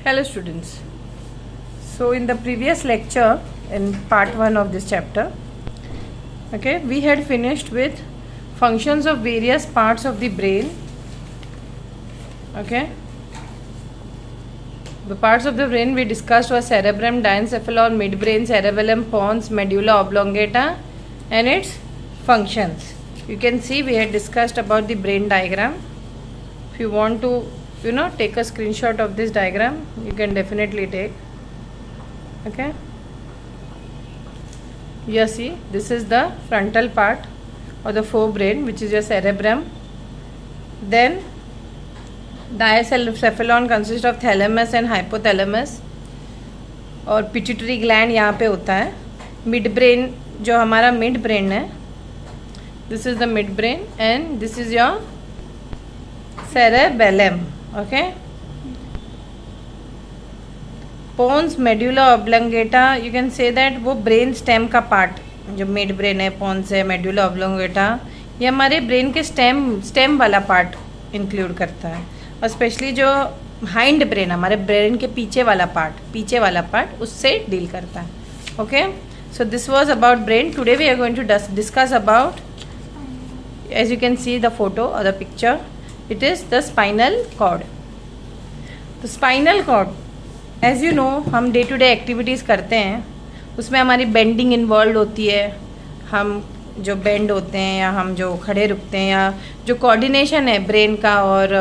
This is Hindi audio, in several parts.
Hello students. So in the previous lecture, in part 1 of this chapter, okay, we had finished with functions of various parts of the brain. Okay, the parts of the brain we discussed were cerebrum, diencephalon, midbrain, cerebellum, pons, medulla oblongata and its functions. You can see we had discussed about the brain diagram. If you want to take a screenshot of this diagram, you can definitely take. Okay, you see this is the frontal part or the forebrain, which is your cerebrum. Then diencephalon consists of thalamus and hypothalamus और पिट्यूटरी ग्लैंड यहाँ पे होता है. मिड ब्रेन जो हमारा मिड ब्रेन है, this is the mid brain and this is your cerebellum. Okay, pons medulla oblongata, you can say that वो ब्रेन स्टेम का पार्ट जो मिड ब्रेन है, पोन्स है, मेड्यूला ऑब्लोंगेटा, ये हमारे ब्रेन के स्टेम वाला पार्ट इंक्लूड करता है. और स्पेशली जो हाइंड ब्रेन, हमारे ब्रेन के पीछे वाला पार्ट उससे डील करता है. Okay, so this was about brain. Today we are going to discuss about, as you can see the photo or the picture, it is the spinal cord. तो spinal cord, as you know, हम डे टू डे एक्टिविटीज़ करते हैं, उसमें हमारी बेंडिंग इन्वॉल्व होती है. हम जो बेंड होते हैं या हम जो खड़े रुकते हैं या जो कोऑर्डिनेशन है ब्रेन का और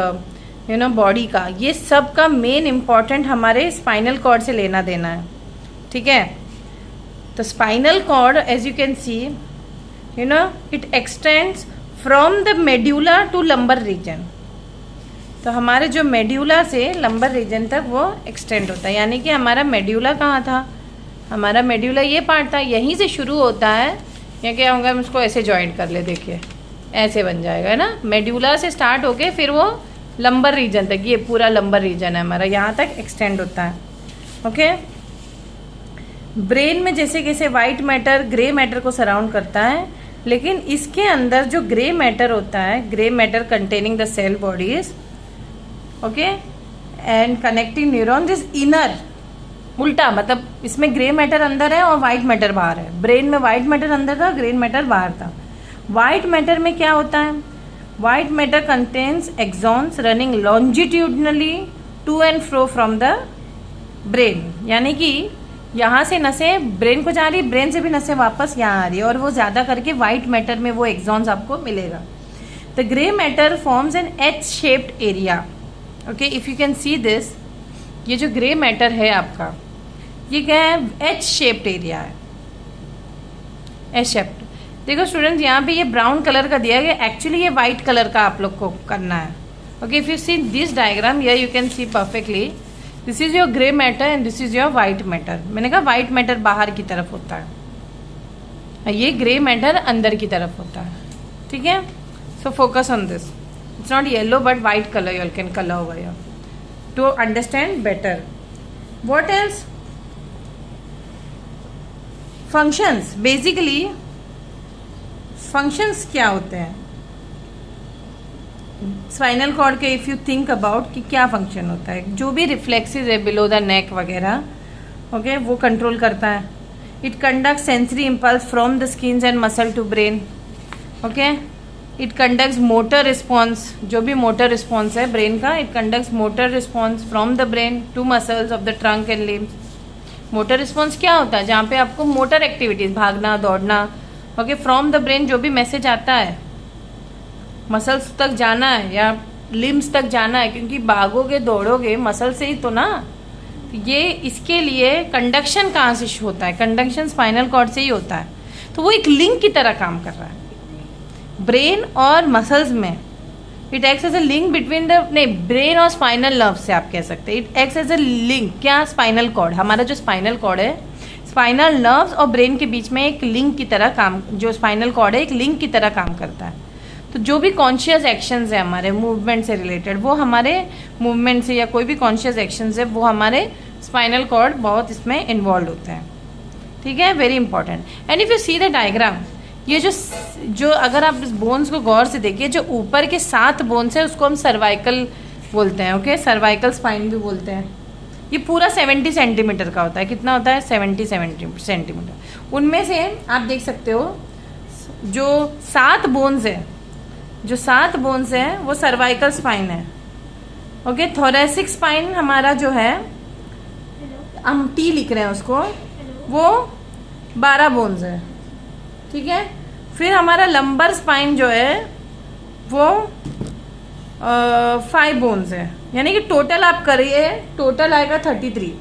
बॉडी का, ये सब का मेन इम्पॉर्टेंट हमारे स्पाइनल कॉर्ड से लेना देना है. ठीक है, तो spinal cord as you can see it extends from the medulla to lumbar region. तो हमारे जो मेड्यूला से लंबर रीजन तक वो एक्सटेंड होता है. यानी कि हमारा मेड्यूला कहाँ था, हमारा मेड्यूला ये पार्ट था, यहीं से शुरू होता है. या क्या होगा, हम उसको ऐसे जॉइंट कर ले, देखिए ऐसे बन जाएगा, है ना. मेड्यूला से स्टार्ट होके फिर वो लंबर रीजन तक, ये पूरा लंबर रीजन है हमारा, यहाँ तक एक्सटेंड होता है. ओके, ब्रेन में जैसे कैसे वाइट मैटर ग्रे मैटर को सराउंड करता है, लेकिन इसके अंदर जो ग्रे मैटर होता है, grey matter containing the cell bodies, okay, and connecting neuron this inner, उल्टा, मतलब इसमें ग्रे मैटर अंदर है और वाइट मैटर बाहर है. ब्रेन में वाइट मैटर अंदर था, ग्रे मैटर बाहर था. वाइट मैटर में क्या होता है, white matter contains axons running longitudinally to and fro from the brain. यानी कि यहाँ से नसें ब्रेन को जा रही, ब्रेन से भी नसें वापस यहाँ आ रही है, और वो ज़्यादा करके वाइट मैटर में वो एक्सॉन्स आपको मिलेगा. The grey matter forms an H shaped area. Okay, if you can see this, ये जो ग्रे मैटर है आपका, ये क्या है, एच शेप्ड एरिया है, एच शेप्ड. देखो स्टूडेंट्स, यहाँ पे ये ब्राउन कलर का दिया गया, एक्चुअली ये वाइट कलर का आप लोग को करना है. Okay, if you see this diagram here you can C perfectly, this is your grey matter and this is your white matter. मैंने कहा वाइट मैटर बाहर की तरफ होता है, ये ग्रे मैटर अंदर की तरफ होता है. ठीक है, so focus on this. It's not yellow but white color you all can color over here to understand better. What else? Functions. Basically functions क्या होते हैं स्पाइनल कॉर्ड के, इफ़ यू थिंक अबाउट कि क्या फंक्शन होता है. जो भी रिफ्लेक्सेस है बिलो द नेक वगैरह, ओके, वो कंट्रोल करता है. It conduct sensory impulse from the skins and muscle to brain. Okay, it conducts motor response, जो भी मोटर रिस्पॉन्स है ब्रेन का, it conducts motor response from the brain to muscles of the trunk and limbs. Motor response क्या होता है, जहाँ पे आपको मोटर एक्टिविटीज़, भागना, दौड़ना, ओके, फ्रॉम द ब्रेन जो भी मैसेज आता है, मसल्स तक जाना है या लिम्स तक जाना है, क्योंकि भागोगे दौड़ोगे मसल से ही तो ना. ये इसके लिए कंडक्शन कहाँ से होता है, कंडक्शन स्पाइनल कॉर्ड से ही होता है. तो वो एक लिंक की तरह काम कर रहा है ब्रेन और मसल्स में. It acts as a link between the, नहीं, ब्रेन और स्पाइनल नर्व से आप कह सकते हैं. It acts as a link. क्या, स्पाइनल कॉर्ड, हमारा जो स्पाइनल कॉर्ड है, स्पाइनल नर्व्स और ब्रेन के बीच में एक लिंक की तरह काम, जो स्पाइनल कॉर्ड है एक लिंक की तरह काम करता है. तो जो भी कॉन्शियस एक्शंस है हमारे मूवमेंट से रिलेटेड, वो हमारे मूवमेंट से, या कोई भी कॉन्शियस एक्शंस है, वो हमारे स्पाइनल कॉर्ड बहुत इसमें इन्वॉल्व होते हैं. ठीक है, very important. And if you see the diagram, ये जो अगर आप इस बोन्स को गौर से देखिए, जो ऊपर के 7 बोन्स है उसको हम सर्वाइकल बोलते हैं. ओके, सर्वाइकल स्पाइन भी बोलते हैं. ये पूरा 70 सेंटीमीटर का होता है। कितना होता है? 70 सेंटीमीटर। उनमें से आप देख सकते हो जो 7 बोन्स है, जो 7 बोन्स है वो सर्वाइकल स्पाइन है। ओके, थोरेसिक स्पाइन हमारा जो है, हम टी लिख रहे हैं उसको, वो 12 बोन्स है। ठीक है, फिर हमारा लंबर स्पाइन जो है वो 5 बोन्स है, यानी कि टोटल आप करिए, टोटल आएगा 33।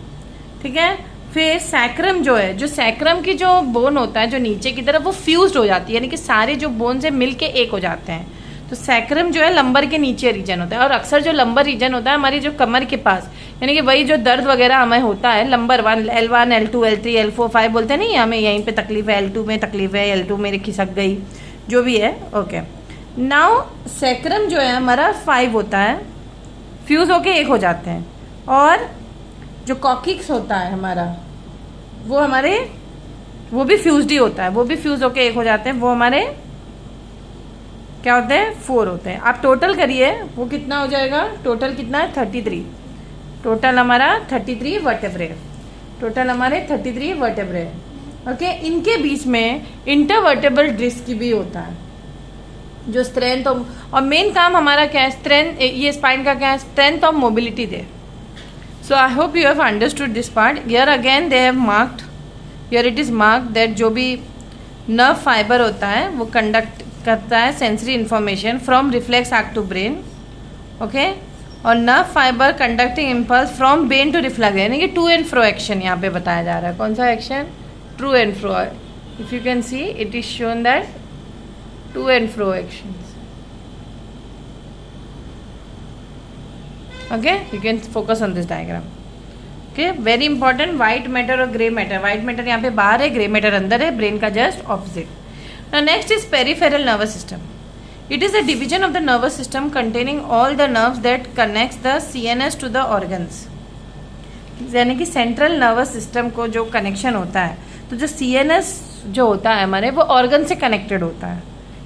ठीक है, फिर सैक्रम जो है, जो सैक्रम की जो बोन होता है जो नीचे की तरफ, वो फ्यूज्ड हो जाती है, यानी कि सारे जो बोन्स है मिलके एक हो जाते हैं। तो सैक्रम जो है लंबर के नीचे रीजन होता है, और अक्सर जो लंबर रीजन होता है हमारी जो कमर के पास, यानी कि वही जो दर्द वगैरह हमें होता है, lumbar 1, L1, L2, L3, L4, 5 बोलते हैं नहीं, हमें यहीं पे तकलीफ है, L2 में तकलीफ है, L2 मेरे खिसक गई, जो भी है। ओके, नाउ सैक्रम जो है हमारा 5 होता है, फ्यूज होके एक हो जाते हैं। और जो कॉकिक्स होता है हमारा, वो हमारे, वो भी फ्यूज्ड ही होता है, वो भी फ्यूज होके एक हो जाते हैं, वो हमारे क्या होते हैं? 4 होते हैं। आप टोटल करिए, वो कितना हो जाएगा? टोटल कितना है? 33। टोटल हमारा 33 वर्टेब्रे, टोटल हमारे 33 वर्टेब्रे। ओके, इनके बीच में इंटरवर्टेबल डिस्क भी होता है, जो स्ट्रेंथ और मेन काम हमारा क्या है? स्ट्रेंथ, ये स्पाइन का क्या है? Strength of mobility they. So I hope you have understood this part. Here again they have marked, here it is marked that जो भी नर्व फाइबर होता है वो कंडक्ट करता है sensory information from reflex act to brain. Okay, और nerve fibre conducting impulse from brain to reflex, यानी कि टू एंड फ्रो एक्शन यहाँ पे बताया जा रहा है। कौन सा action? To and fro. If you can see it is shown that to and fro actions. Okay, you can focus on this diagram. Okay, very important, white matter और ग्रे मैटर। व्हाइट मैटर यहाँ पे बाहर है, ग्रे मैटर अंदर है, ब्रेन का just opposite. Now next is peripheral nervous system. It is a division of the nervous system containing all the nerves that connects the CNS to the organs. यानी कि सेंट्रल नर्वस सिस्टम को जो कनेक्शन होता है, तो जो CNS जो होता है हमारे, वो ऑर्गन से कनेक्टेड होता है,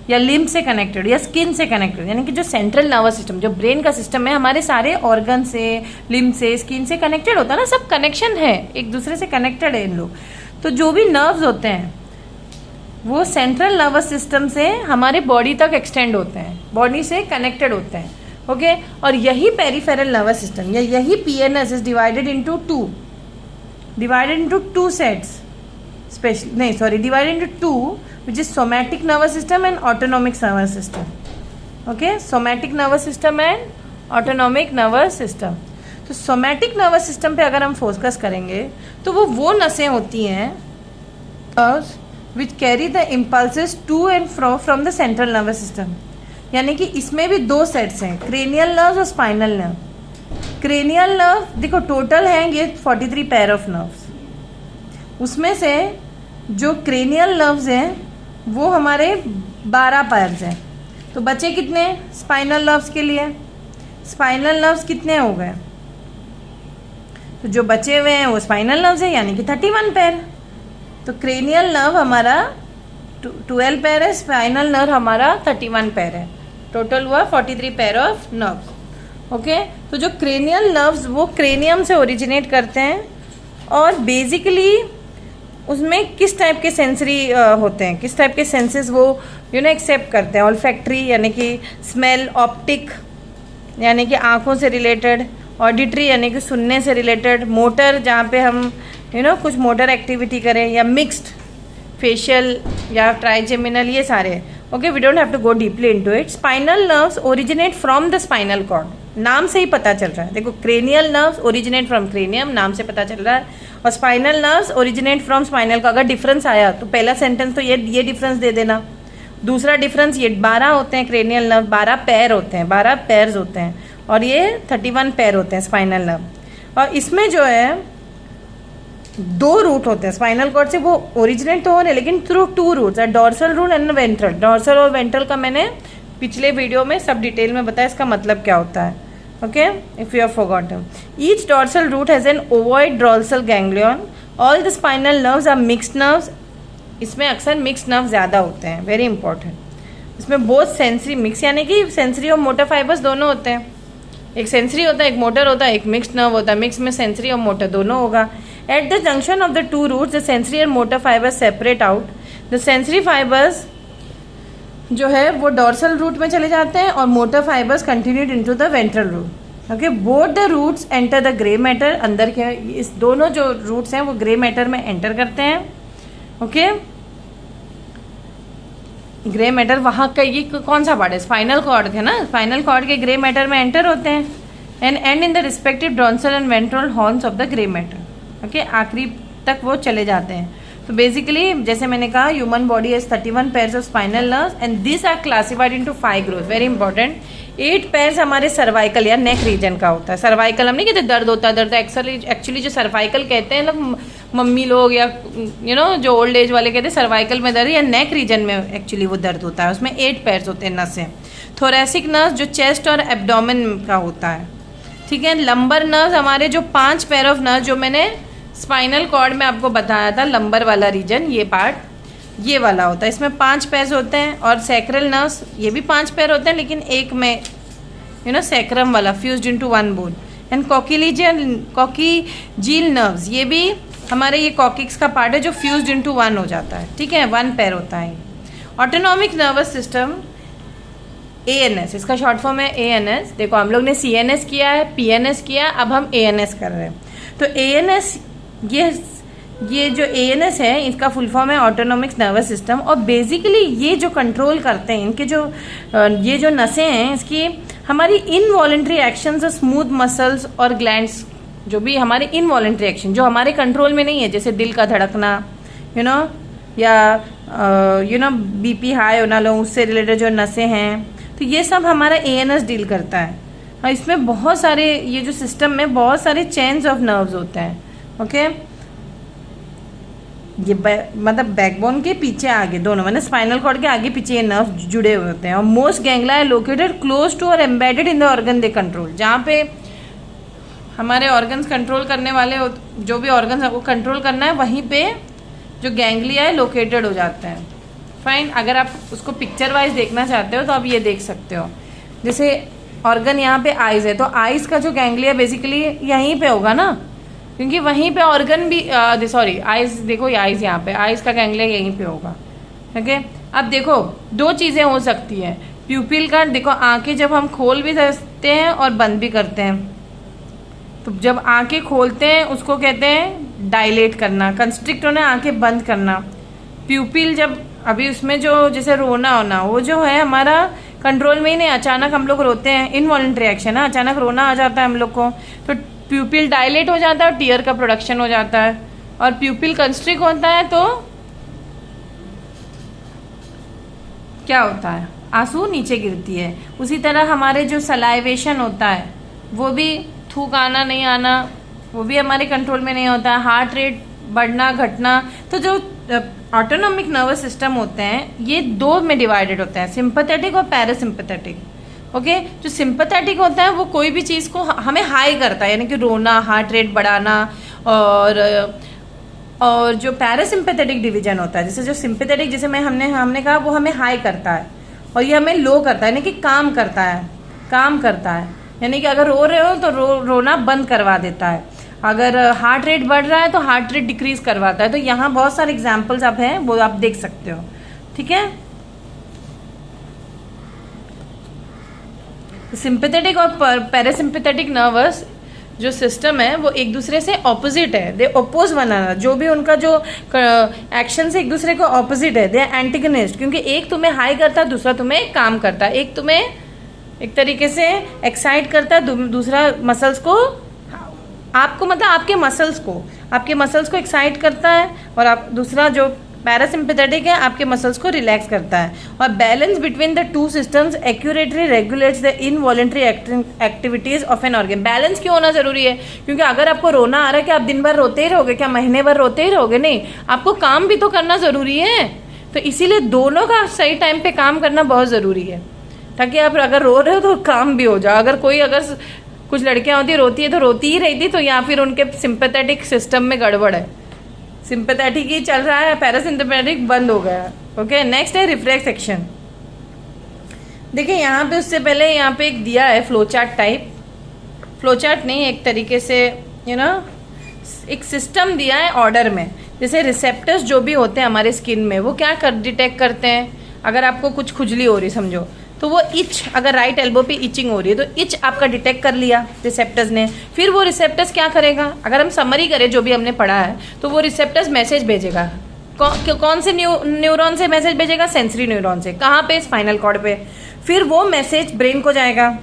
या लिम्ब से कनेक्टेड, या स्किन से कनेक्टेड। यानी कि जो सेंट्रल नर्वस सिस्टम, जो ब्रेन का सिस्टम है, हमारे सारे ऑर्गन से, लिम्ब से, स्किन से कनेक्टेड होता है ना, सब कनेक्शन है, एक दूसरे से कनेक्टेड है इन लोग। तो जो भी नर्व्स होते हैं वो सेंट्रल नर्वस सिस्टम से हमारे बॉडी तक एक्सटेंड होते हैं, बॉडी से कनेक्टेड होते हैं। ओके, और यही पेरिफेरल नर्वस सिस्टम, या यही PNS is divided into two sets, special नहीं sorry divided into 2, which is somatic nervous system and autonomic nervous system. Okay, somatic nervous system and autonomic nervous system. तो सोमैटिक नर्वस सिस्टम पे अगर हम फोकस करेंगे तो वो नसें होती हैं which carry the impulses to and fro from the central nervous system। यानी कि इसमें भी 2 सेट्स हैं, क्रेनियल नर्व्स और स्पाइनल नर्व। क्रेनियल नर्व देखो टोटल हैं ये 43 पेयर ऑफ नर्व्स, उसमें से जो क्रेनियल नर्व्स हैं वो हमारे 12 पेयर्स हैं। तो बचे कितने स्पाइनल नर्व्स के लिए? स्पाइनल नर्व्स कितने हो गए? तो जो बचे हुए हैं वो स्पाइनल नर्व्स हैं, यानी कि 31 पेयर। तो क्रेनियल नर्व हमारा 12 पेयर है, स्पाइनल नर्व हमारा 31 पेयर है, टोटल हुआ 43 पेयर ऑफ नर्व। ओके, तो जो क्रेनियल नर्व्स वो क्रेनियम से ओरिजिनेट करते हैं, और बेसिकली उसमें किस टाइप के सेंसरी होते हैं, किस टाइप के सेंसेस वो एक्सेप्ट करते हैं? ऑल्फैक्टरी यानी कि स्मेल, ऑप्टिक यानी कि आँखों से रिलेटेड, ऑडिटरी यानी कि सुनने से रिलेटेड, मोटर जहाँ पे हम कुछ मोटर एक्टिविटी करें, या मिक्स्ड फेशियल या ट्राइजेमिनल, ये सारे। Okay, we don't have to go deeply into it. Spinal nerves originate from the spinal cord, नाम से ही पता चल रहा है। देखो, cranial nerves originate from cranium, नाम से पता चल रहा है, और spinal nerves originate from spinal का। अगर डिफरेंस आया तो पहला सेंटेंस तो ये डिफरेंस दे देना। दूसरा डिफरेंस, ये 12 होते हैं क्रेनियल नर्व, 12 पेयर होते हैं, 12 पेयर्स होते हैं, और ये 31 पेयर होते हैं स्पाइनल नर्व। और इसमें जो है 2 रूट होते हैं स्पाइनल कॉर्ड से, वो ओरिजिनेट तो हो रहे, लेकिन through 2 roots, dorsal root and ventral. Dorsal और वेंट्रल का मैंने पिछले वीडियो में सब डिटेल में बताया, इसका मतलब क्या होता है। Okay, if you have forgotten, each dorsal root has an ovoid dorsal ganglion. All the spinal nerves are mixed nerves. इसमें अक्सर मिक्स्ड नर्व ज़्यादा होते हैं, वेरी इंपॉर्टेंट। इसमें बहुत सेंसरी मिक्स, यानी कि सेंसरी और मोटर फाइबर्स दोनों होते हैं। एक सेंसरी होता है, एक मोटर होता है, एक मिक्स्ड नर्व होता है। मिक्स में सेंसरी और मोटर दोनों होगा। At the junction of the two roots the sensory and motor fibres separate out. The sensory fibres जो है वो डॉर्सल रूट में चले जाते हैं और motor fibres continued into the ventral root. Okay, both the roots enter the grey matter. अंदर के इस दोनों जो रूट्स हैं वो ग्रे मैटर में एंटर करते हैं। ओके, ग्रे मैटर वहाँ का ये कौन सा पार्ट है? स्पाइनल कॉर्ड है ना, स्पाइनल कॉर्ड के ग्रे मैटर में एंटर होते हैं and and in the respective dorsal and ventral horns of the grey matter. Okay, आखिरी तक वो चले जाते हैं। तो बेसिकली जैसे मैंने कहा, human body has 31 pairs of spinal nerves and this are classified into 5 groups. Very important, 8 pairs हमारे सर्वाइकल या नेक रीजन का होता है। सर्वाइकल हम नहीं कहते दर्द होता है, दर्द एक्चुअली जो सर्वाइकल कहते हैं लोग, मम्मी लोग या जो ओल्ड एज वाले कहते हैं सर्वाइकल में दर्द, या नेक रीजन में एक्चुअली वो दर्द होता है। उसमें 8 पेयर्स होते हैं नसें। थोरेसिक नर्व जो चेस्ट और एब्डोमेन का होता है, ठीक है। लंबर नर्व हमारे जो 5 पेयर ऑफ नर्व जो मैंने स्पाइनल कॉर्ड में आपको बताया था, लंबर वाला रीजन, ये पार्ट ये वाला होता है, इसमें 5 पेयर होते हैं। और सैक्रल नर्व्स ये भी 5 पेयर होते हैं, लेकिन एक में सैक्रम वाला fused into 1 bone. And coccygeal nerves ये भी हमारे ये कॉकिक्स का पार्ट है जो फ्यूज्ड इनटू 1 हो जाता है, ठीक है, 1 पेयर होता है। ऑटोनॉमिक नर्वस सिस्टम ANS, इसका शॉर्ट फॉर्म है ANS। देखो हम लोग ने CNS किया है, PNS किया, अब हम ANS कर रहे हैं। तो ANS ये जो ANS है इसका फुल फॉर्म है ऑटोनॉमिक नर्वस सिस्टम। और बेसिकली ये जो कंट्रोल करते हैं, इनके जो ये जो नसें हैं, इसकी हमारी इनवॉलेंट्री एक्शंस, स्मूथ मसल्स और ग्लैंड्स, जो भी हमारे इनवॉलेंट्री एक्शन जो हमारे कंट्रोल में नहीं है, जैसे दिल का धड़कना या BP हाई होना लो, उससे रिलेटेड जो नसें हैं, तो ये सब हमारा ANS डील करता है। और इसमें बहुत सारे ये जो सिस्टम में बहुत सारे चेन्स ऑफ नर्व्स होते हैं। ओके, ये मतलब बैकबोन के पीछे आगे दोनों, मतलब स्पाइनल कॉर्ड के आगे पीछे ये नर्व जुड़े हुए होते हैं। और most ganglia are located close to or embedded in the organ they control. जहाँ पे हमारे ऑर्गन्स कंट्रोल करने वाले, जो भी ऑर्गन्स आपको कंट्रोल करना है, वहीं पे जो गैंग्लिया है लोकेटेड हो जाते हैं। फाइन, अगर आप उसको पिक्चर वाइज देखना चाहते हो तो आप ये देख सकते हो। जैसे ऑर्गन यहाँ पे आइज़ है, तो आइज़ का जो गैंग्लिया बेसिकली यहीं पे होगा ना, क्योंकि वहीं पे ऑर्गन भी सॉरी आइज़, देखो ये आइज़ यहाँ पे, आइज़ का गैंग्लिया यहीं पे होगा। ओके, अब देखो 2 चीज़ें हो सकती हैं। प्यूपिल का देखो, आंखें जब हम खोल भी सकते हैं और बंद भी करते हैं। तो जब आंखें खोलते हैं उसको कहते हैं डायलेट करना, कंस्ट्रिक्ट होना, आंखें बंद करना। प्यूपिल जब अभी उसमें जो जैसे रोना होना, वो जो है हमारा कंट्रोल में ही नहीं, अचानक हम लोग रोते हैं, इनवॉलेंट्री एक्शन है, अचानक रोना आ जाता है हम लोग को, तो प्यूपिल डायलेट हो जाता है और टीयर का प्रोडक्शन हो जाता है। और प्यूपिल कंस्ट्रिक्ट होता है तो क्या होता है? आंसू नीचे गिरती है। उसी तरह हमारे जो सलाइवेशन होता है, वो भी थूक आना नहीं आना, वो भी हमारे कंट्रोल में नहीं होता है। हार्ट रेट बढ़ना घटना। तो जो ऑटोनॉमिक नर्वस सिस्टम होते हैं ये 2 में डिवाइडेड होते हैं, सिंपैथेटिक और पैरासिम्पैथेटिक। ओके, जो सिंपैथेटिक होता है वो कोई भी चीज़ को हमें हाई करता है, यानी कि रोना, हार्ट रेट बढ़ाना। और जो पैरासिम्पैथेटिक डिवीजन होता है, जैसे जो सिंपैथेटिक, जैसे हमने कहा, वो हमें हाई करता है और ये हमें लो करता है, यानी कि काम करता है। यानी कि अगर रो रहे हो तो रोना बंद करवा देता है। अगर हार्ट रेट बढ़ रहा है तो हार्ट रेट डिक्रीज करवाता है। तो यहाँ बहुत सारे एग्जाम्पल्स आप हैं, वो आप देख सकते हो, ठीक है। सिंपैथेटिक और पैरासिम्पैथेटिक नर्वस जो सिस्टम है वो एक दूसरे से ऑपोजिट है, दे अपोज वन अनदर। जो भी उनका जो एक्शन से एक दूसरे को ऑपोजिट है, दे आर एंटेगनिस्ट, क्योंकि एक तुम्हें हाई करता है, दूसरा तुम्हें काम करता है। एक तुम्हें एक तरीके से एक्साइट करता है, दूसरा मसल्स को, आपको मतलब आपके मसल्स को एक्साइट करता है, और आप दूसरा जो पैरासिम्पैथेटिक है आपके मसल्स को रिलैक्स करता है। और balance between the 2 systems accurately regulates the involuntary activities of an organ. Balance क्यों होना जरूरी है? क्योंकि अगर आपको रोना आ रहा है, क्या आप दिन भर रोते ही रहोगे? क्या महीने भर रोते ही रहोगे? नहीं, आपको काम भी तो करना जरूरी है। तो इसीलिए दोनों का सही टाइम पे काम करना बहुत जरूरी है, ताकि आप अगर रो रहे हो तो काम भी हो जाए। अगर कुछ लड़कियां होती रोती है तो रोती ही रहती, तो या फिर उनके सिंपैथेटिक सिस्टम में गड़बड़ है, सिंपैथेटिक ही चल रहा है, पैरासिम्पैथेटिक बंद हो गया। ओके, नेक्स्ट है रिफ्लेक्स एक्शन। देखिए यहाँ पे उससे पहले यहाँ पे एक दिया है flow chart type, flow chart नहीं, एक तरीके से एक सिस्टम दिया है ऑर्डर में। जैसे रिसेप्टर्स जो भी होते हैं हमारे स्किन में, वो क्या डिटेक्ट करते हैं, अगर आपको कुछ खुजली हो रही समझो, तो वो इच, अगर राइट एल्बो पे इचिंग हो रही है तो इच आपका डिटेक्ट कर लिया रिसेप्टर्स ने। फिर वो रिसेप्टर्स क्या करेगा, अगर हम समरी करें जो भी हमने पढ़ा है, तो वो रिसेप्टर्स मैसेज भेजेगा। कौन से न्यूरॉन से मैसेज भेजेगा, सेंसरी न्यूरॉन से। कहाँ पे, स्पाइनल कॉर्ड पे। फिर वो मैसेज ब्रेन को जाएगा।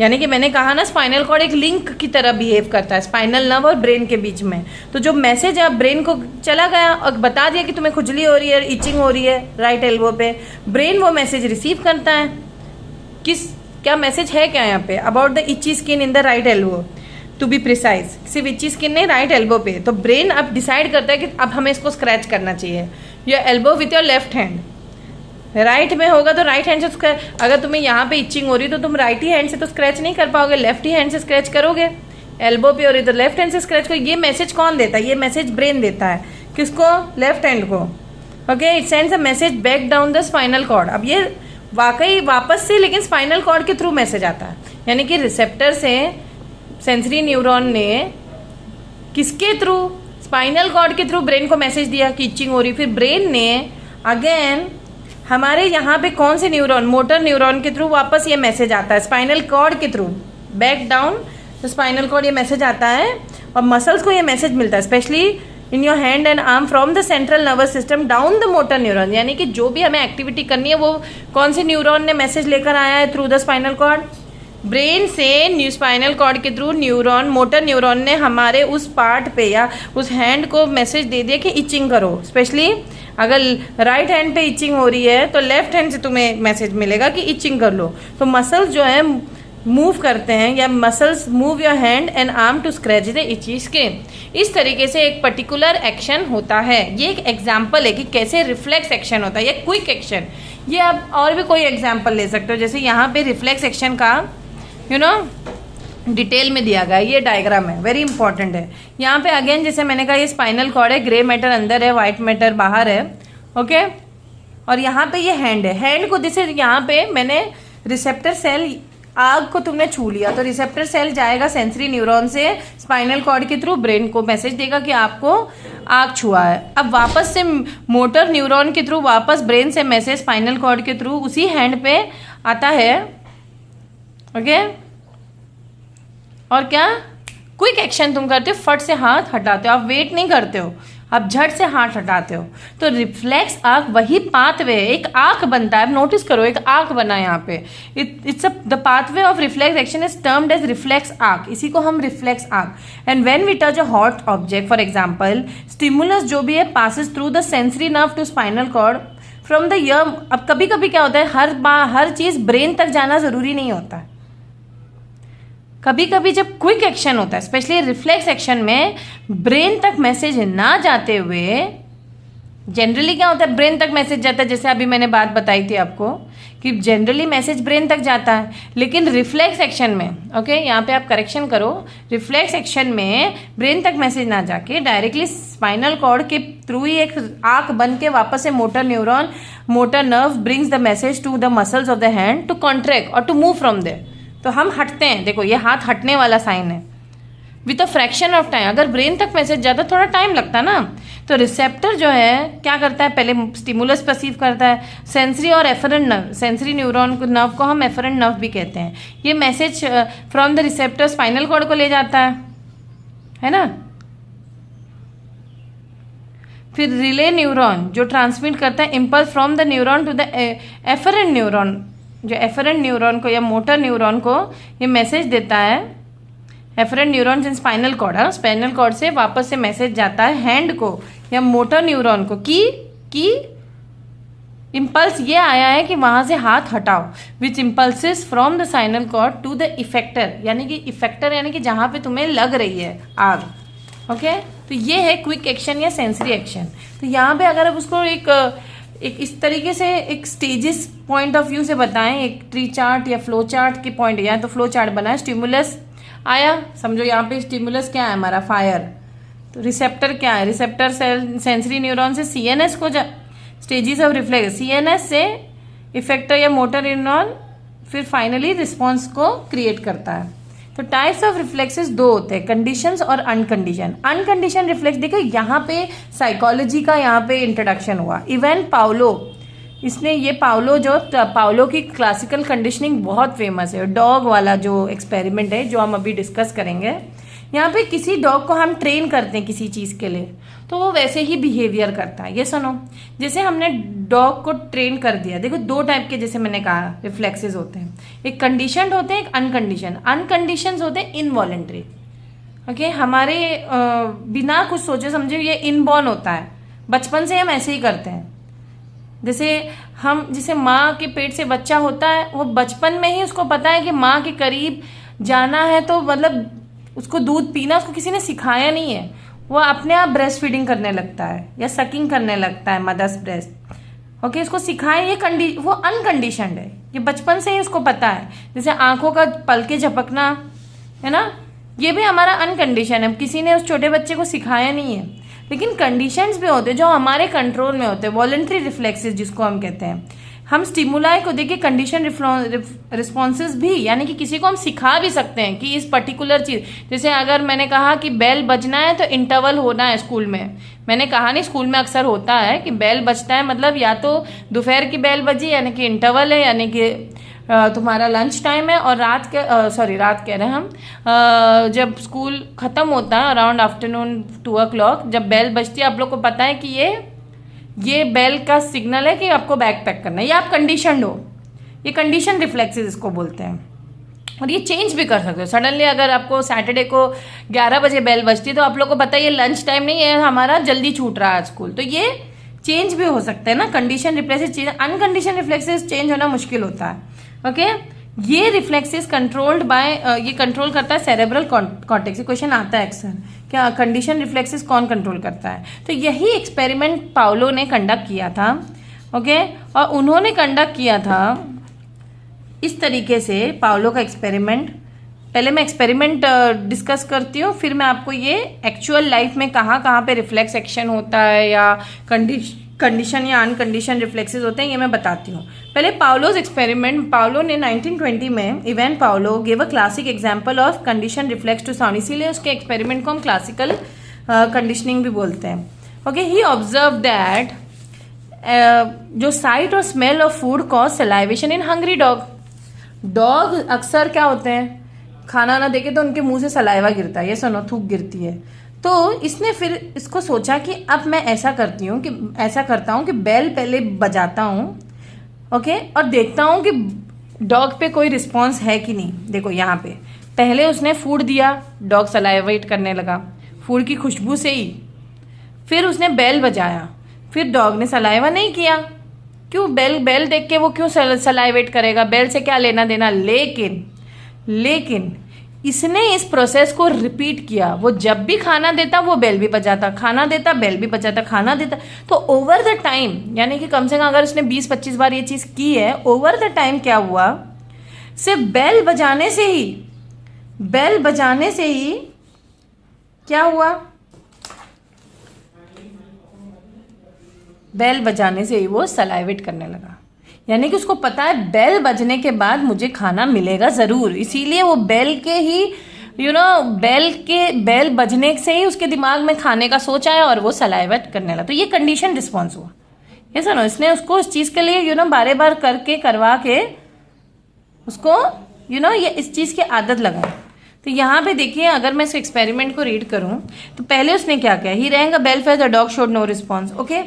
यानी कि मैंने कहा ना, स्पाइनल कॉर्ड एक लिंक की तरह बिहेव करता है स्पाइनल नर्व और ब्रेन के बीच में। तो जो मैसेज है ब्रेन को चला गया और बता दिया कि तुम्हें खुजली हो रही है, इचिंग हो रही है राइट एल्बो पे। ब्रेन वो मैसेज रिसीव करता है। क्या मैसेज है क्या यहाँ पे, about the itchy skin in the right elbow, to be precise. सिर्फ इची स्किन नहीं, राइट एल्बो पे। तो ब्रेन अब डिसाइड करता है कि अब हमें इसको स्क्रैच करना चाहिए। Your elbow with your left hand, right में होगा तो राइट हैंड से, अगर तुम्हें यहाँ पे इचिंग हो रही है तो तुम राइट ही हैंड से तो स्क्रैच नहीं कर पाओगे, लेफ्ट ही हैंड से स्क्रैच करोगे। एल्बो पे हो रही तो लेफ्ट हैंड से स्क्रैच करो। ये मैसेज कौन देता है, ये मैसेज ब्रेन देता है। किसको, लेफ्ट हैंड को। Okay, it sends a message back down the spinal cord. अब ये वाकई वापस से लेकिन स्पाइनल कॉर्ड के थ्रू मैसेज आता है। यानी कि रिसेप्टर से सेंसरी न्यूरॉन ने किसके थ्रू, स्पाइनल कॉर्ड के थ्रू ब्रेन को मैसेज दिया कि इचिंग हो रही। फिर ब्रेन ने अगेन हमारे यहाँ पे कौन से न्यूरॉन, मोटर न्यूरॉन के थ्रू वापस ये मैसेज आता है स्पाइनल कॉर्ड के थ्रू, बैक डाउन तो स्पाइनल कॉर्ड ये मैसेज आता है। और मसल्स को ये मैसेज मिलता है, specially in your hand and arm, from the central nervous system down the motor neuron. यानी कि जो भी हमें एक्टिविटी करनी है वो कौन से न्यूरॉन ने मैसेज लेकर आया है, through the spinal cord. Brain से स्पाइनल कॉर्ड के थ्रू न्यूरॉन, मोटर न्यूरॉन ने हमारे उस पार्ट पे या उस हैंड को मैसेज दे दिया कि इचिंग करो। स्पेशली अगर राइट हैंड पे इचिंग हो रही है तो लेफ्ट हैंड से तुम्हें मैसेज मिलेगा कि इचिंग कर लो। तो मसल्स जो है मूव करते हैं, या muscles move your hand and arm to scratch the itchy skin. इस तरीके से एक पर्टिकुलर एक्शन होता है। ये एक एग्जाम्पल है कि कैसे रिफ्लेक्स एक्शन होता है, ये क्विक एक्शन। ये आप और भी कोई एग्जाम्पल ले सकते हो। जैसे यहाँ पे रिफ्लेक्स एक्शन का डिटेल में दिया गया है, ये डायग्राम है, वेरी इंपॉर्टेंट है। यहाँ पे अगेन जैसे मैंने कहा, ये स्पाइनल कॉर्ड है, ग्रे मैटर अंदर है, वाइट मैटर बाहर है। ओके, और यहाँ पे ये हैंड है। हैंड को जैसे यहाँ पे मैंने रिसेप्टर सेल, आग को तुमने छू लिया तो रिसेप्टर सेल जाएगा सेंसरी न्यूरॉन से स्पाइनल कॉर्ड के थ्रू ब्रेन को मैसेज देगा कि आपको आग छुआ है। अब वापस से मोटर न्यूरॉन के थ्रू वापस ब्रेन से मैसेज स्पाइनल कॉर्ड के थ्रू उसी हैंड पे आता है। ओके, और क्या क्विक एक्शन तुम करते हो, फट से हाथ हटाते हो, आप वेट नहीं करते हो, आप झट से हाथ हटाते हो। तो रिफ्लेक्स आर्क वही पाथवे, एक आर्क बनता है। नोटिस करो, एक आर्क बना है यहाँ पे। It's the pathway of reflex action is termed as reflex arc. इसी को हम reflex arc. And when we touch a hot object, for example stimulus जो भी है passes through the sensory nerve to spinal cord from the ear. अब कभी कभी क्या होता है, हर चीज ब्रेन तक जाना जरूरी नहीं होता है। कभी कभी जब क्विक एक्शन होता है, स्पेशली रिफ्लेक्स एक्शन में, ब्रेन तक मैसेज ना जाते हुए, जनरली क्या होता है, ब्रेन तक मैसेज जाता है। जैसे अभी मैंने बात बताई थी आपको कि जनरली मैसेज ब्रेन तक जाता है, लेकिन रिफ्लेक्स एक्शन में, ओके, यहाँ पे आप करेक्शन करो, रिफ्लेक्स एक्शन में ब्रेन तक मैसेज ना जाके डायरेक्टली स्पाइनल कॉर्ड के थ्रू ही एक आर्क बन के वापस से motor neuron, motor nerve brings the message to the muscles of the hand to contract और टू मूव फ्रॉम देयर। तो हम हटते हैं, देखो ये हाथ हटने वाला साइन है, with a fraction of time. अगर ब्रेन तक मैसेज जाता थोड़ा टाइम लगता ना। तो रिसेप्टर जो है क्या करता है, पहले स्टिमुलस परसीव करता है, सेंसरी और efferent nerve, sensory neuron nerve को हम एफरेंट नर्व भी कहते हैं। ये message from the receptor spinal cord को ले जाता है ना। फिर रिले न्यूरॉन जो ट्रांसमिट करता है impulse from the neuron to the efferent neuron, जो एफरेंट न्यूरॉन को या मोटर न्यूरॉन को ये मैसेज देता है। Efferent neurons in spinal cord, spinal cord से वापस से मैसेज जाता है हैंड को या मोटर न्यूरॉन को कि इम्पल्स ये आया है कि वहाँ से हाथ हटाओ, which impulses from the spinal cord to the effector, यानी कि इफेक्टर यानी कि जहाँ पे तुम्हें लग रही है आग। ओके, तो ये है क्विक एक्शन या सेंसरी एक्शन। तो यहाँ पे अगर आप उसको एक इस तरीके से एक स्टेजेस पॉइंट ऑफ व्यू से बताएं, एक ट्री चार्ट या फ्लो चार्ट के पॉइंट, या तो फ्लो चार्ट बना है, स्टिमुलस आया, समझो यहाँ पे स्टिमुलस क्या है हमारा, फायर। तो रिसेप्टर क्या है, रिसेप्टर सेंसरी न्यूरॉन से सीएनएस को स्टेजेस ऑफ रिफ्लेक्स, सीएनएस से इफेक्टर या मोटर न्यूरॉन, फिर फाइनली रिस्पॉन्स को क्रिएट करता है। तो टाइप्स ऑफ रिफ्लेक्सेस दो होते हैं, कंडीशंस और अनकंडीशन। अनकंडीशन रिफ्लेक्स देखो यहाँ पे साइकोलॉजी का यहाँ पे इंट्रोडक्शन हुआ। इवन पाउलो, इसने ये पाउलो की क्लासिकल कंडीशनिंग बहुत फेमस है। डॉग वाला जो एक्सपेरिमेंट है जो हम अभी डिस्कस करेंगे, यहाँ पे किसी डॉग को हम ट्रेन करते हैं किसी चीज़ के लिए तो वो वैसे ही बिहेवियर करता है। ये सुनो, जैसे हमने डॉग को ट्रेन कर दिया, देखो दो टाइप के जैसे मैंने कहा रिफ्लेक्सेस होते हैं, एक कंडीशनड होते हैं, एक अनकंडीशन। अनकंडीशन होते हैं इनवॉलेंट्री, ओके, हमारे बिना कुछ सोचे समझे, ये इनबॉर्न होता है, बचपन से हम ऐसे ही करते हैं। जैसे माँ के पेट से बच्चा होता है, वो बचपन में ही उसको पता है कि माँ के करीब जाना है, तो मतलब उसको दूध पीना उसको किसी ने सिखाया नहीं है, वो अपने आप ब्रेस्ट फीडिंग करने लगता है या सकिंग करने लगता है मदर्स ब्रेस्ट। ओके, इसको सिखाए, ये वो अनकंडीशनड है, ये बचपन से ही उसको पता है। जैसे आंखों का पलके झपकना है ना, ये भी हमारा अनकंडीशन है, किसी ने उस छोटे बच्चे को सिखाया नहीं है। लेकिन कंडीशंस भी होते हैं जो हमारे कंट्रोल में होते हैं, वॉलंटरी रिफ्लेक्सेस जिसको हम कहते हैं। हम स्टिमुलाई को देखिए कंडीशन रिस्पॉन्सेज भी, यानी कि किसी को हम सिखा भी सकते हैं कि इस पर्टिकुलर चीज़, जैसे अगर मैंने कहा कि बेल बजना है तो इंटरवल होना है स्कूल में, मैंने कहा नहीं, स्कूल में अक्सर होता है कि बेल बजता है मतलब या तो दोपहर की बेल बजी यानी कि इंटरवल है, यानी कि तुम्हारा लंच टाइम है, और रात कह रहे हैं हम, जब स्कूल ख़त्म होता है अराउंड आफ्टरनून 2 o'clock, जब बेल बजती है, आप लोग को पता है कि ये बेल का सिग्नल है कि आपको बैग पैक करना है, या आप कंडीशनड हो। ये कंडीशन रिफ्लेक्सेस इसको बोलते हैं। और ये चेंज भी कर सकते हो सडनली। अगर आपको सैटरडे को 11 बजे बेल बजती है तो आप लोग को पता है ये लंच टाइम नहीं है, हमारा जल्दी छूट रहा है स्कूल, तो ये चेंज भी हो सकता है ना। Condition reflexes change, uncondition reflexes change होना मुश्किल होता है। ओके, ये रिफ्लेक्सेस कंट्रोल्ड बाय, ये कंट्रोल करता है सेरेब्रल कॉर्टेक्स। क्वेश्चन आता है अक्सर, क्या कंडीशन रिफ्लेक्सेस कौन कंट्रोल करता है? तो यही एक्सपेरिमेंट पाउलो ने कंडक्ट किया था। ओके, और उन्होंने कंडक्ट किया था इस तरीके से, पाउलो का एक्सपेरिमेंट। पहले मैं एक्सपेरिमेंट डिस्कस करती हूँ, फिर मैं आपको ये एक्चुअल लाइफ में कहाँ पे रिफ्लेक्स एक्शन होता है या कंडीशन या अनकंडीशन रिफ्लेक्सेस होते हैं, ये मैं बताती हूँ। पहले पाउलोज एक्सपेरिमेंट, पाउलो ने 1920 में, even Pavlov gave a classic example of condition reflex to sound, इसीलिए उसके एक्सपेरिमेंट को हम क्लासिकल कंडीशनिंग भी बोलते हैं। ओके, ही ऑब्जर्व दैट जो साइट और smell of food cause salivation in hungry dog. Dog अक्सर क्या होते हैं, खाना ना देखे तो उनके मुंह से सलाइवा गिरता है, ये सुनो, थूक गिरती है। तो इसने फिर इसको सोचा कि अब मैं ऐसा करता हूँ कि बेल पहले बजाता हूँ, ओके, और देखता हूँ कि डॉग पे कोई रिस्पॉन्स है कि नहीं। देखो यहाँ पे पहले उसने फूड दिया, डॉग सलाइवेट करने लगा फूड की खुशबू से ही, फिर उसने बेल बजाया, फिर डॉग ने सलाइवा नहीं किया। क्यों? बेल देख के वो क्यों सलाइवेट करेगा, बेल से क्या लेना देना। लेकिन इसने इस प्रोसेस को रिपीट किया। वो जब भी खाना देता वो बेल भी बजाता, खाना देता बेल भी बजाता, खाना देता। तो ओवर द टाइम, यानी कि कम से कम अगर उसने 20-25 बार ये चीज़ की है, ओवर द टाइम क्या हुआ, सिर्फ बेल बजाने से ही क्या हुआ, बेल बजाने से ही वो सलाइवेट करने लगा। यानी कि उसको पता है बेल बजने के बाद मुझे खाना मिलेगा ज़रूर, इसीलिए वो बेल के ही बेल बजने से ही उसके दिमाग में खाने का सोच आया और वो सलाइवेट करने लगा। तो ये कंडीशन रिस्पॉन्स हुआ। ये सुनो, इसने उसको उस चीज़ के लिए बारे बार करवा के उसको ये इस चीज़ की आदत लगाई। तो यहाँ पे देखिए, अगर मैं इस एक्सपेरिमेंट को रीड करूँ तो पहले उसने क्या किया, he rang a bell for the dog showed no response. Okay,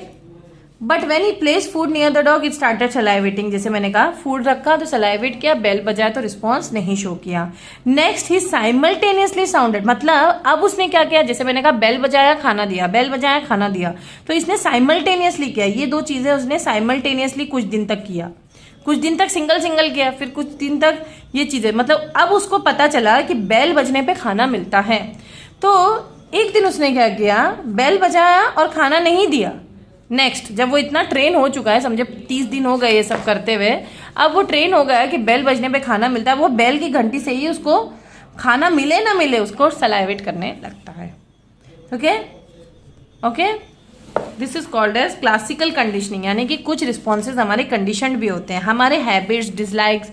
but when he place food near the dog it started salivating. जैसे मैंने कहा, फूड रखा तो सलाइवेट किया, बेल बजाया तो रिस्पॉन्स नहीं शो किया। नेक्स्ट ही साइमल्टेनियसली साउंडेड, मतलब अब उसने क्या किया, जैसे मैंने कहा बेल बजाया खाना दिया, बेल बजाया खाना दिया, तो इसने साइमल्टेनियसली किया। ये दो चीजें उसने साइमल्टेनियसली कुछ दिन तक किया, कुछ दिन तक सिंगल किया, फिर कुछ दिन तक ये चीजें, मतलब अब उसको पता चला कि बेल बजने पे खाना मिलता है। तो एक दिन उसने क्या किया, बेल बजाया और खाना नहीं दिया। नेक्स्ट, जब वो इतना ट्रेन हो चुका है, समझे 30 दिन हो गए ये सब करते हुए, अब वो ट्रेन हो गया कि बेल बजने पे खाना मिलता है, वो बेल की घंटी से ही उसको खाना मिले ना मिले उसको सलाइवेट करने लगता है। Okay, this is called as classical conditioning, यानी कि कुछ रिस्पॉन्सेज हमारे कंडीशनड भी होते हैं। हमारे हैबिट्स, डिसलाइक्स,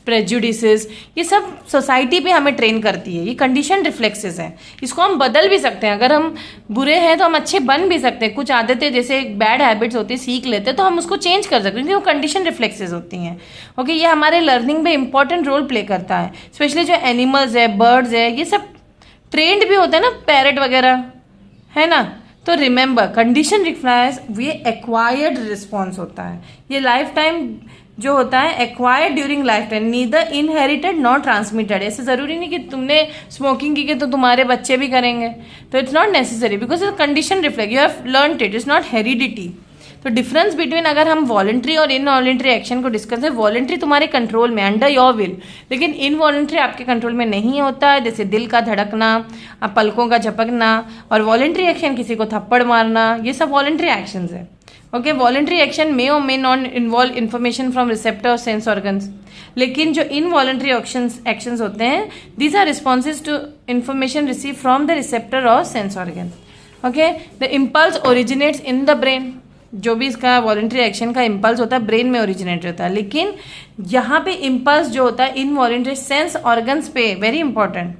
प्रेजुडिसेस, ये सब सोसाइटी पे हमें ट्रेन करती है। ये कंडीशन रिफ्लेक्सेस हैं, इसको हम बदल भी सकते हैं। अगर हम बुरे हैं तो हम अच्छे बन भी सकते हैं। कुछ आदतें जैसे बैड हैबिट्स होती है सीख लेते हैं तो हम उसको चेंज कर सकते हैं, क्योंकि वो कंडीशन रिफ्लेक्सेस होती हैं। ओके, ये हमारे लर्निंग में इंपॉर्टेंट रोल प्ले करता है। स्पेशली जो एनिमल्स है, बर्ड्स है, ये सब ट्रेंड भी होते हैं ना, पैरट वगैरह, है ना। तो रिमेंबर, कंडीशन रिफ्लेक्स ये एक्वायर्ड रिस्पॉन्स होता है। ये लाइफ टाइम जो होता है acquired during life time, neither inherited not transmitted. ऐसे ज़रूरी नहीं कि तुमने स्मोकिंग की तो तुम्हारे बच्चे भी करेंगे, तो it's not necessary, because it's condition reflect, you have learned it, it's not heredity. तो डिफरेंस बिटवीन, अगर हम वॉलंट्री और इनवॉलंट्री एक्शन को डिस्कस है, वॉलंट्री तुम्हारे कंट्रोल में, अंडर योर विल, लेकिन इनवॉलंट्री आपके कंट्रोल में नहीं होता है, जैसे दिल का धड़कना, पलकों का झपकना। और वॉलंट्री एक्शन, किसी को थप्पड़ मारना, ये सब वॉलंट्री एक्शंस है। Okay, voluntary action may or may not involve information from receptor or sense organs, लेकिन जो इनवॉलंट्री एक्शंस होते हैं, these are responses to information receive from the receptor or sense organ. Okay, the impulse originates in the brain, जो भी इसका वॉलंट्री एक्शन का इम्पल्स होता है ब्रेन में ओरिजिनेट होता है, लेकिन यहाँ पे इम्पल्स जो होता है इनवॉलंट्री सेंस ऑर्गन्स पे, वेरी इंपॉर्टेंट।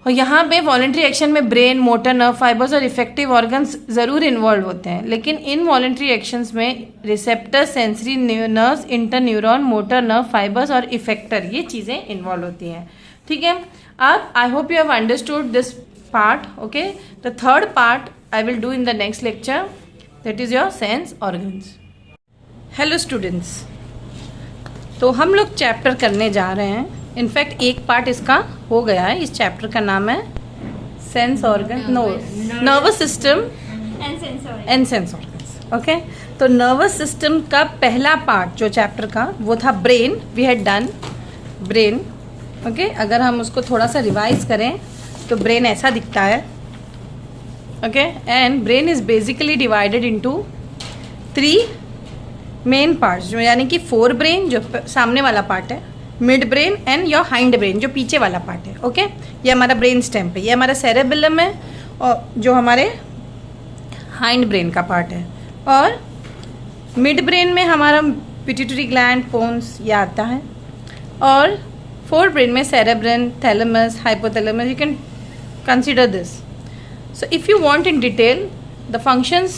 और यहाँ पे वॉलंट्री एक्शन में ब्रेन, मोटर नर्व फाइबर्स और इफेक्टिव ऑर्गन्स ज़रूर इन्वॉल्व होते हैं, लेकिन इनवॉलंट्री एक्शंस में receptor, sensory nerves, interneuron, motor nerve fibres और इफेक्टर, ये चीज़ें इन्वॉल्व होती हैं। ठीक है, अब I hope you have understood this part. Okay, the third part I will do in the next lecture, that is your sense organs. Hello students, तो हम लोग चैप्टर करने जा रहे हैं। इनफैक्ट एक पार्ट इसका हो गया है। इस चैप्टर का नाम है sense organ, nervous system and sense organs. Okay, तो नर्वस सिस्टम का पहला पार्ट जो चैप्टर का वो था brain, we had done brain. Okay, अगर हम उसको थोड़ा सा रिवाइज करें तो ब्रेन ऐसा दिखता है। Okay, and brain is basically divided into 3 main parts, जो यानी कि फोर ब्रेन जो सामने वाला पार्ट है, mid brain and your hind brain जो पीछे वाला पार्ट है। ओके, ये हमारा ब्रेन स्टेम है, ये हमारा सेरेबेलम है, और जो हमारे हाइंड ब्रेन का पार्ट है। और मिड ब्रेन में हमारा पिट्यूटरी ग्लैंड, पोन्स ये आता है, और फोर ब्रेन में cerebrum, thalamus, hypothalamus, you can consider this. So if you want in detail, the functions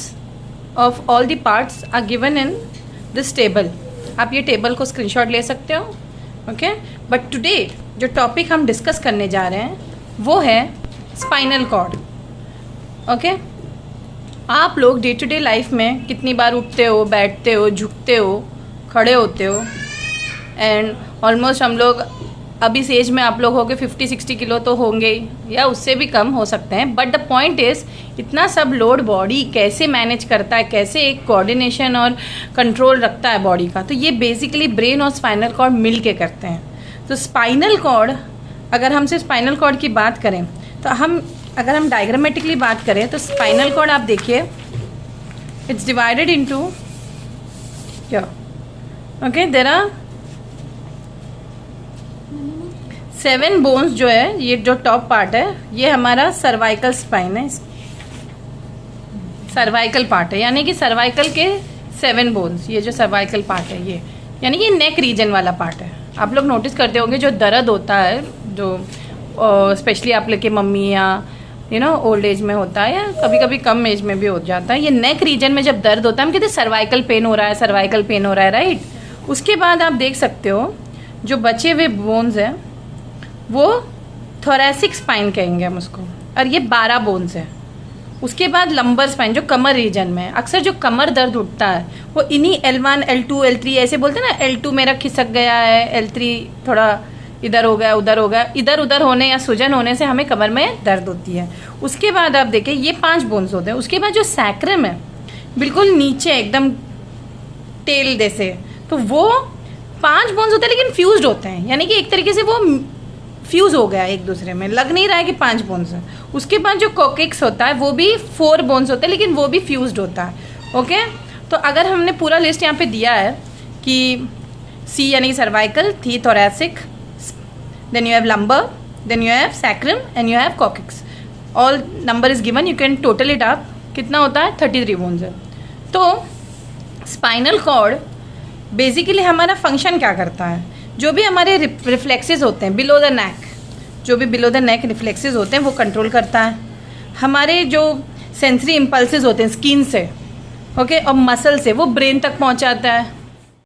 of all the parts are given in this table. आप ये टेबल को स्क्रीनशॉट ले सकते हो। ओके, बट टुडे जो टॉपिक हम डिस्कस करने जा रहे हैं वो है स्पाइनल कॉर्ड। ओके, आप लोग डे टू डे लाइफ में कितनी बार उठते हो, बैठते हो, झुकते हो, खड़े होते हो, एंड ऑलमोस्ट हम लोग अब इस एज में आप लोग हो गए 50-60 किलो तो होंगे या उससे भी कम हो सकते हैं। बट द पॉइंट इज़, इतना सब लोड बॉडी कैसे मैनेज करता है, कैसे एक कोऑर्डिनेशन और कंट्रोल रखता है बॉडी का, तो ये बेसिकली ब्रेन और स्पाइनल कॉर्ड मिल के करते हैं। तो स्पाइनल कॉर्ड, अगर हमसे स्पाइनल कॉर्ड की बात करें तो अगर हम डायग्रामेटिकली बात करें तो स्पाइनल कॉर्ड आप देखिए, इट्स डिवाइडेड इनटू क्या, ओके, देयर आर 7 बोन्स जो है, ये जो टॉप पार्ट है ये हमारा सर्वाइकल स्पाइन है, सर्वाइकल पार्ट है, यानी कि सर्वाइकल के 7 बोन्स, ये जो सर्वाइकल पार्ट है ये, यानी कि नेक रीजन वाला पार्ट है। आप लोग नोटिस करते होंगे जो दर्द होता है, जो स्पेशली आप लोग के मम्मी या ओल्ड एज में होता है, या कभी कभी कम एज में भी हो जाता है, ये नेक रीजन में जब दर्द होता है हम कहते हैं सर्वाइकल पेन हो रहा है, सर्वाइकल पेन हो रहा है, राइट। उसके बाद आप देख सकते हो जो बचे हुए बोन्स हैं वो थोरैसिक स्पाइन कहेंगे हम उसको, और ये 12 बोन्स है। उसके बाद लंबर स्पाइन जो कमर रीजन में, अक्सर जो कमर दर्द उठता है वो इन्हीं L1, L2, L3 ऐसे बोलते हैं ना, L2 मेरा खिसक गया है, L3 थोड़ा इधर हो गया, उधर हो गया, इधर उधर होने या सूजन होने से हमें कमर में दर्द होती है। उसके बाद आप देखें ये 5 बोन्स होते हैं। उसके बाद जो सैक्रम है बिल्कुल नीचे एकदम टेल जैसे, तो वो 5 बोन्स होते हैं लेकिन फ्यूज्ड होते हैं, यानी कि एक तरीके से वो फ्यूज़ हो गया एक दूसरे में, लग नहीं रहा है कि 5 बोन्स है। उसके बाद जो कोकेक्स होता है वो भी 4 बोन्स होते हैं लेकिन वो भी फ्यूज्ड होता है। ओके, तो अगर हमने पूरा लिस्ट यहाँ पे दिया है कि C यानी cervical, T thoracic, then you have lumbar, then you have sacrum and you have coccyx, all number is given, you can total it up, कितना होता है 33 बोन्स है। तो स्पाइनल कॉर्ड बेसिकली हमारा फंक्शन क्या करता है, जो भी हमारे रिफ्लेक्सेस होते हैं बिलो द नेक, जो भी बिलो द नेक रिफ्लेक्सेस होते हैं वो कंट्रोल करता है। हमारे जो सेंसरी इम्पल्सेस होते हैं स्किन से, ओके, और मसल से, वो ब्रेन तक पहुंचाता है।